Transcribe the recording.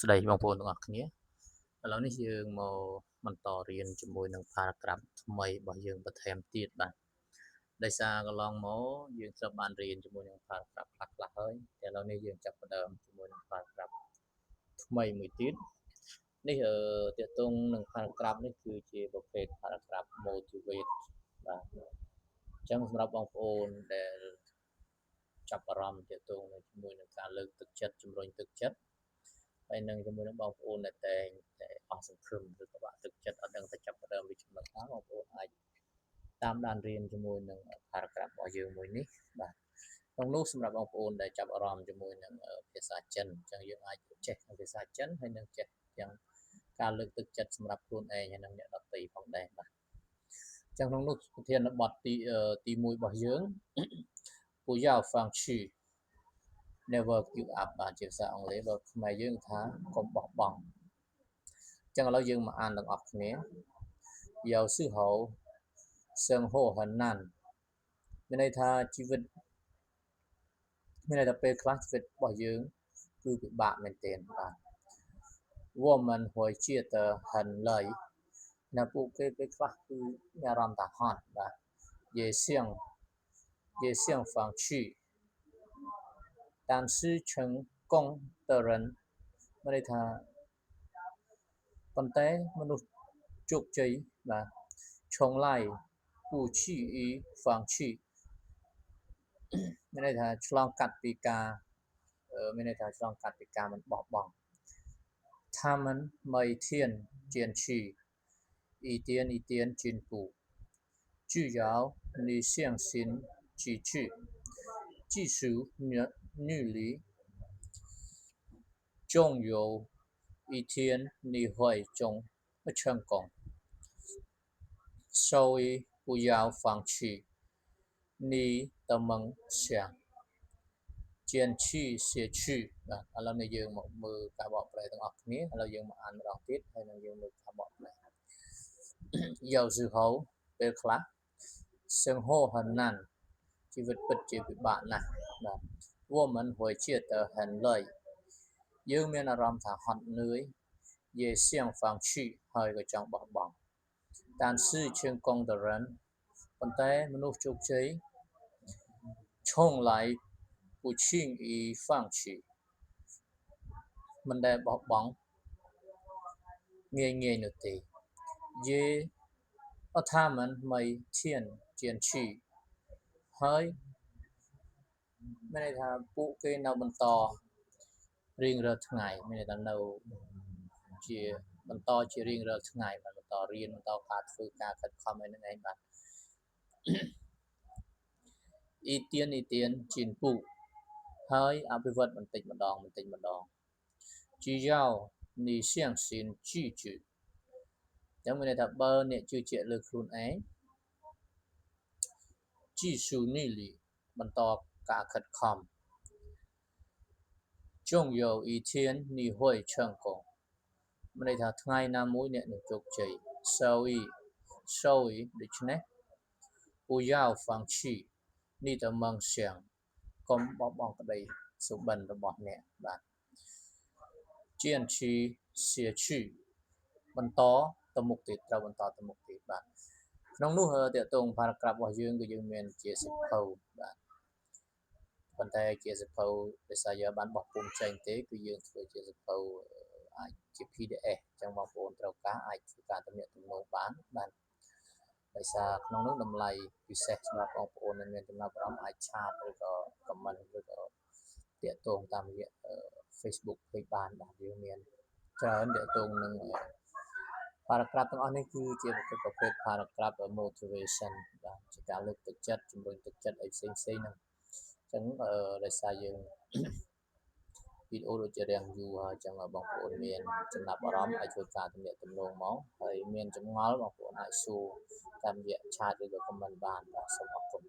ស្ដីបងប្អូនទាំងអស់គ្នាឥឡូវនេះយើងមកបន្តរៀនជាមួយនឹង paragraph ថ្មីរបស់យើងបន្ថែមទៀតបាទដោយសារកន្លងមកយើងត្រូវបានរៀនជាមួយនឹង paragraph ខ្លះៗហើយតែឥឡូវនេះយើងចាប់ផ្ដើមជាមួយនឹង paragraph ថ្មីមួយទៀតនេះទាក់ទងនឹង paragraph នេះគឺជាប្រភេទ paragraph motivate បាទអញ្ចឹងសម្រាប់បងប្អូនដែលចាប់អារម្មណ៍ទាក់ទងជាមួយនឹងការលើកទឹកចិត្តជំរុញទឹកចិត្តហើយនឹងជាមួយនឹងបងប្អូនដែលតែងតែអស់សង្ឃឹមឬក៏បាក់ទឹកចិត្តអត់ដឹងតែចាប់ផ្ដើមពីចំណុចណាបងប្អូនអាចតាមដានរៀនជាមួយនឹង paragraph របស់យើងមួយនេះបាទក្នុងនោះសម្រាប់បងប្អូនដែលចាប់អារម្មណ៍ជាមួយនឹងភាសាចិនអញ្ចឹងយើងអាចចេះភាសាចិនហើយនឹងចេះទាំងការលើកទឹកចិត្តសម្រាប់ខ្លួនឯងហើយនិងអ្នកដទៃផងដែរបាទអញ្ចឹងក្នុងនោះប្រធានបទទី1របស់យើង不要放弃 never give up បាទជាភាសាអង់គ្លេសបើខ្មែរយើងថាកុំបោះបង់អញ្ចឹងឥឡូវយើងមកអានទាំងអស់គ្នា有时候生活很难មានន័យថាជីវិតមានន័យថាពេលខ្លះជីវិតរបស់យើងគឺពិបាកមែនទែនបាទ我们会觉得很累នៅពួកគេពេលខ្លះគឺមានអារម្មណ៍ថាហត់បាទ也想放弃但是成功的人មានន័យថាប៉ុន្តែមនុស្សជោគជ័យបាទ从来不轻易放弃មានន័យថាឆ្លងកាត់ពីការមានន័យថាឆ្លងកាត់ពីការមិនបោះបង់他们每天坚持一点一点进步只要你相信自己继续努力总有一天你会成功所以不要放弃你的梦想坚持下去បាទឥឡូវនេះយើងមកមើលការបកប្រែទាំងអស់គ្នាឥឡូវយើងមកអានម្ដងទៀតហើយនឹងយើងមើលការបកប្រែ有时候ពេលខ្លះ生活很难ជីវិតពិតជាពិបាកណាស់បាទ我们会觉得很累យើងមានអារម្មណ៍ថាហត់នឿយ也想放弃ហើយក៏ចង់បោះបង់但是成功的人ប៉ុន្តែមនុស្សជោគជ័យ从来不轻易放弃មិនដែលបោះបង់ងាយៗនោះទេ也他们每天坚持ហើយមានន័យថាពួកគេនៅបន្តរៀងរាល់ថ្ងៃមានន័យថានៅជាបន្តជារៀងរាល់ថ្ងៃបាទបន្តរៀនបន្តការធ្វើការខិតខំឲ្យនឹងឯងបាទអ៊ីទៀនជីនពូហើយអភិវឌ្ឍបន្តិចម្ដង只要你相信自己ចឹងមានន័យថាបើអ្នកជឿជាក់លើខ្លួនឯងជីស៊ូនីលីបន្តការខិតខំ终有一天你会成功មានន័យថាថ្ងៃណាមួយអ្នកនឹងជោគជ័យ所以ដូច្នេះ不要放弃你的梦想កុំបោះបង់ក្តីសុបិនរបស់អ្នកបាទ坚持下去បន្តទៅមុខទៀតត្រូវបន្តទៅមុខទៀតបាទក្នុងនោះតកតង paragraph របស់យើងគឺយើងមានជាសិភៅបាទប៉ុន្តែជាសិភៅដោយសារយើងបានបោះពុម្ពចេញទេគឺយើងធ្វើជាសិភៅអាចជា PDF អញ្ចឹងបងប្អូនត្រូវការអាចធ្វើការទំនាក់ទំនងបានដោយសារក្នុងនោះតម្លៃពិសេសសម្រាប់បងប្អូនដែលមានចំណាប់អារម្មណ៍អាចឆាតឬក៏ comment ឬក៏តាក់ទងតាមរយៈ Facebook page បានបាទយើងមានច្រើនតាក់ទងនឹង paragraph ទាំងអស់នេះគឺជាប្រភេទ paragraph motivation បាទជាការលើកទឹកចិត្តជំរុញទឹកចិត្តឲ្យផ្សេងហ្នឹងអញ្ចឹងដោយសារយើងវីដេអូដូចជារាំងយូរហើយអញ្ចឹងបងប្អូនមានចំណាប់អារម្មណ៍អាចធ្វើការទំនាក់ទំនងមកហើយមានចម្ងល់បងប្អូនអាចសួរតាមរយៈ chat ឬក៏ comment បានបាទសូមអរគុណ